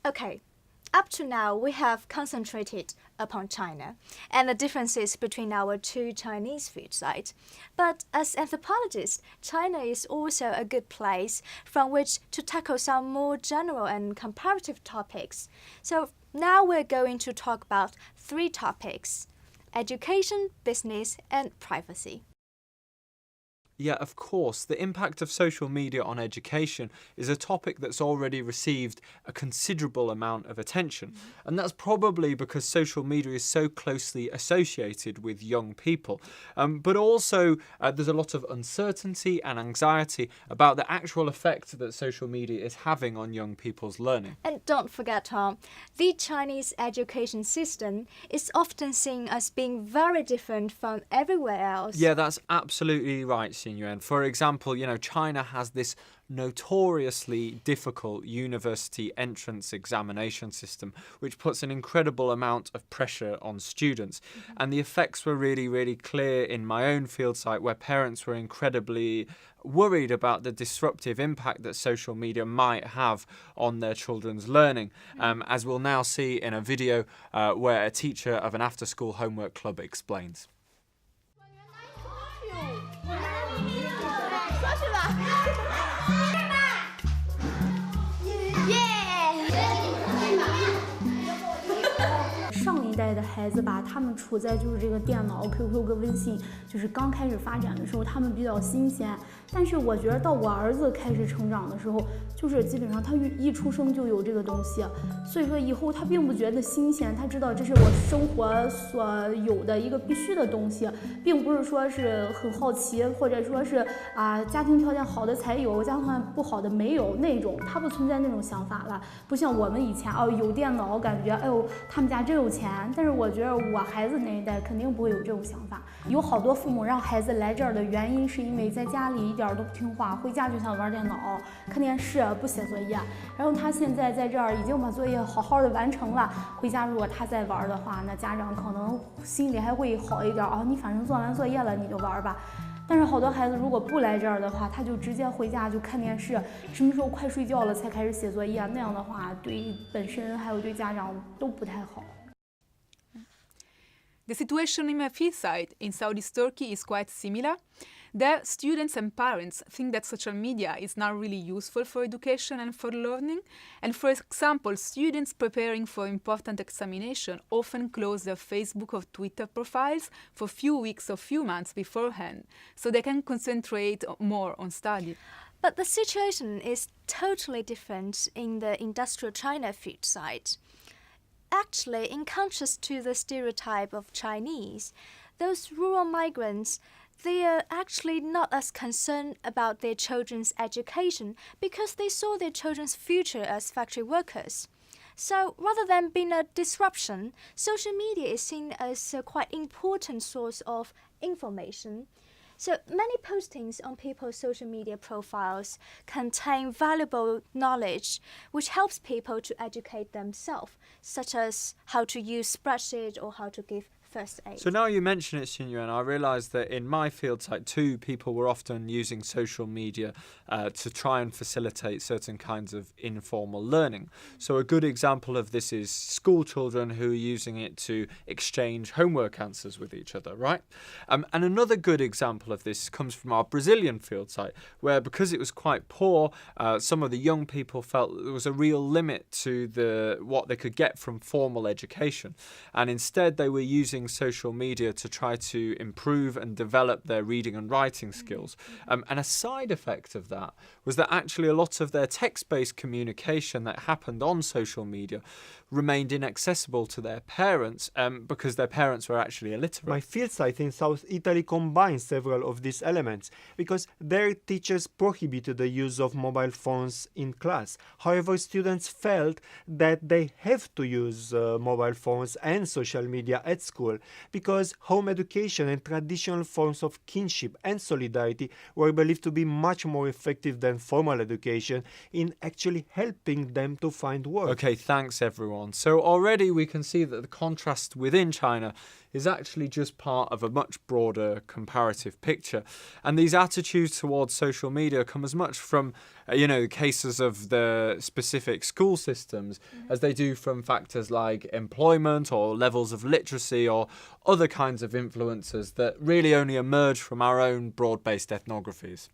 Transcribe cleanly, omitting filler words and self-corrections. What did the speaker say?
Okay, up to now we have concentrated upon China and the differences between our two Chinese food sites. But as anthropologists, China is also a good place from which to tackle some more general and comparative topics. So now we're going to talk about three topics: education, business, and privacy. Yeah, of course, the impact of social media on education is a topic that's already received a considerable amount of attention. And that's probably because social media is so closely associated with young people. But also, there's a lot of uncertainty and anxiety about the actual effect that social media is having on young people's learning. And don't forget, Tom, the Chinese education system is often seen as being very different from everywhere else. Yeah, that's absolutely right, Xin Yuan. For example, China has this notoriously difficult university entrance examination system, which puts an incredible amount of pressure on students. And the effects were really, really clear in my own field site, where parents were incredibly worried about the disruptive impact that social media might have on their children's learning, as we'll now see in a video where a teacher of an after-school homework club explains. Yeah! 上一代的孩子吧，他们处在就是这个电脑、QQ 跟微信就是刚开始发展的时候，他们比较新鲜。但是我觉得到我儿子开始成长的时候，就是基本上他一出生就有这个东西，所以说以后他并不觉得新鲜，他知道这是我生活所有的一个必须的东西，并不是说是很好奇，或者说是家庭条件好的才有，家庭条件不好的没有那种，他不存在那种想法了。不像我们以前有电脑，感觉哎呦他们家真有钱，但是我觉得我孩子那一代肯定不会有这种想法。有好多父母让孩子来这儿的原因，是因为在家里一点都不听话，回家就想玩电脑、看电视，不写作业。然后他现在在这儿已经把作业好好的完成了，回家如果他再玩的话，那家长可能心里还会好一点你反正做完作业了你就玩吧。但是好多孩子如果不来这儿的话，他就直接回家就看电视，什么时候快睡觉了才开始写作业，那样的话对本身还有对家长都不太好。The situation in my field site in Southeast Turkey is quite similar. There, students and parents think that social media is not really useful for education and for learning. And for example, students preparing for important examination often close their Facebook or Twitter profiles for few weeks or few months beforehand, so they can concentrate more on study. But the situation is totally different in the industrial China food site. Actually, in contrast to the stereotype of Chinese, those rural migrants, they are actually not as concerned about their children's education because they saw their children's future as factory workers. So rather than being a disruption, social media is seen as a quite important source of information. So many postings on people's social media profiles contain valuable knowledge which helps people to educate themselves, such as how to use spreadsheet or how to give first aid. So now you mention it, Xin Yuan, I realised that in my field site too, people were often using social media to try and facilitate certain kinds of informal learning. So a good example of this is school children who are using it to exchange homework answers with each other, right? And another good example of this comes from our Brazilian field site, where because it was quite poor, some of the young people felt there was a real limit to what they could get from formal education. And instead they were using social media to try to improve and develop their reading and writing skills. And a side effect of that was that actually a lot of their text-based communication that happened on social media remained inaccessible to their parents because their parents were actually illiterate. My field site in South Italy combines several of these elements because their teachers prohibited the use of mobile phones in class. However, students felt that they have to use mobile phones and social media at school because home education and traditional forms of kinship and solidarity were believed to be much more effective than formal education in actually helping them to find work. Okay, thanks everyone. So already we can see that the contrast within China is actually just part of a much broader comparative picture. And these attitudes towards social media come as much from, cases of the specific school systems as they do from factors like employment or levels of literacy or other kinds of influences that really only emerge from our own broad-based ethnographies.